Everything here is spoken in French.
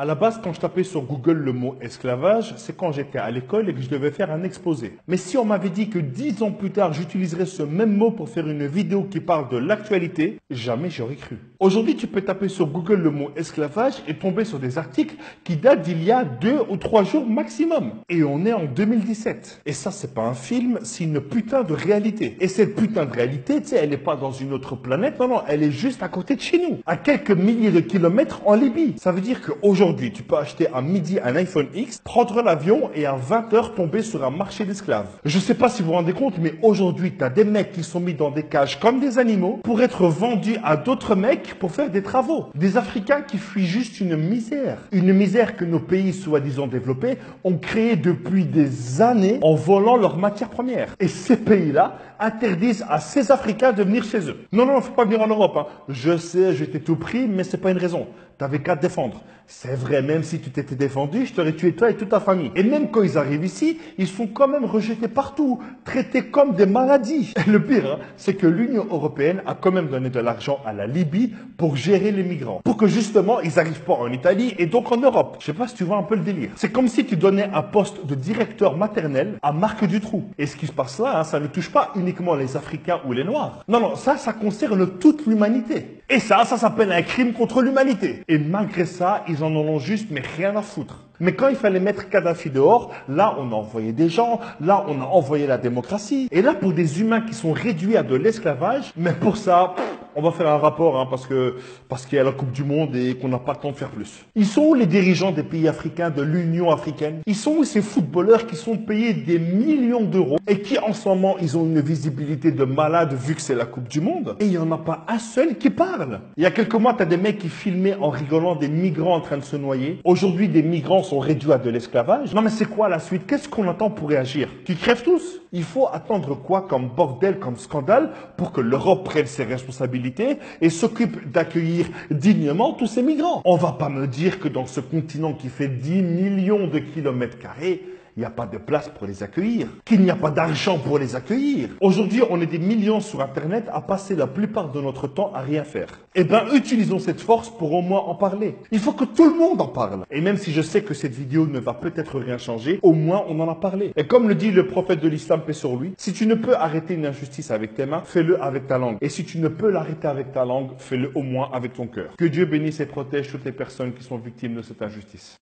À la base, quand je tapais sur Google le mot esclavage, c'est quand j'étais à l'école et que je devais faire un exposé. Mais si on m'avait dit que 10 ans plus tard, j'utiliserais ce même mot pour faire une vidéo qui parle de l'actualité, jamais j'aurais cru. Aujourd'hui, tu peux taper sur Google le mot esclavage et tomber sur des articles qui datent d'il y a 2 ou 3 jours maximum. Et on est en 2017. Et ça, c'est pas un film, c'est une putain de réalité. Et cette putain de réalité, tu sais, elle n'est pas dans une autre planète, non, elle est juste à côté de chez nous. À quelques milliers de kilomètres en Libye. Ça veut dire qu'aujourd'hui, tu peux acheter à midi un iPhone X, prendre l'avion et à 20 h tomber sur un marché d'esclaves. Je sais pas si vous vous rendez compte, mais aujourd'hui, tu as des mecs qui sont mis dans des cages comme des animaux pour être vendus à d'autres mecs pour faire des travaux. Des Africains qui fuient juste une misère. Une misère que nos pays soi-disant développés ont créée depuis des années en volant leurs matières premières. Et ces pays-là interdisent à ces Africains de venir chez eux. Non, faut pas venir en Europe. Hein. Je sais, j'étais tout pris, mais c'est pas une raison. T'avais qu'à te défendre. C'est vrai, même si tu t'étais défendu, je t'aurais tué toi et toute ta famille. Et même quand ils arrivent ici, ils sont quand même rejetés partout, traités comme des maladies. Et le pire, hein, c'est que l'Union européenne a quand même donné de l'argent à la Libye pour gérer les migrants. Pour que justement, ils n'arrivent pas en Italie et donc en Europe. Je sais pas si tu vois un peu le délire. C'est comme si tu donnais un poste de directeur maternel à Marc Dutroux. Et ce qui se passe là, hein, ça ne touche pas uniquement les Africains ou les Noirs. Non, ça concerne toute l'humanité. Et ça s'appelle un crime contre l'humanité. Et malgré ça, ils en ont juste mais rien à foutre. Mais quand il fallait mettre Kadhafi dehors, là on a envoyé des gens, là on a envoyé la démocratie. Et là pour des humains qui sont réduits à de l'esclavage, mais pour ça, on va faire un rapport hein, parce qu'il y a la Coupe du Monde et qu'on n'a pas le temps de faire plus. Ils sont où les dirigeants des pays africains, de l'Union africaine? Ils sont où ces footballeurs qui sont payés des millions d'euros et qui en ce moment ils ont une visibilité de malade vu que c'est la Coupe du Monde? Et il n'y en a pas un seul qui parle. Il y a quelques mois, tu as des mecs qui filmaient en rigolant des migrants en train de se noyer. Aujourd'hui, des migrants sont réduits à de l'esclavage. Non mais c'est quoi la suite? Qu'est-ce qu'on attend pour réagir? Qu'ils crèvent tous? Il faut attendre quoi comme bordel, comme scandale pour que l'Europe prenne ses responsabilités et s'occupe d'accueillir dignement tous ces migrants? On va pas me dire que dans ce continent qui fait 10 millions de kilomètres carrés, il n'y a pas de place pour les accueillir, qu'il n'y a pas d'argent pour les accueillir. Aujourd'hui, on est des millions sur Internet à passer la plupart de notre temps à rien faire. Eh bien, utilisons cette force pour au moins en parler. Il faut que tout le monde en parle. Et même si je sais que cette vidéo ne va peut-être rien changer, au moins on en a parlé. Et comme le dit le prophète de l'islam, paix sur lui, si tu ne peux arrêter une injustice avec tes mains, fais-le avec ta langue. Et si tu ne peux l'arrêter avec ta langue, fais-le au moins avec ton cœur. Que Dieu bénisse et protège toutes les personnes qui sont victimes de cette injustice.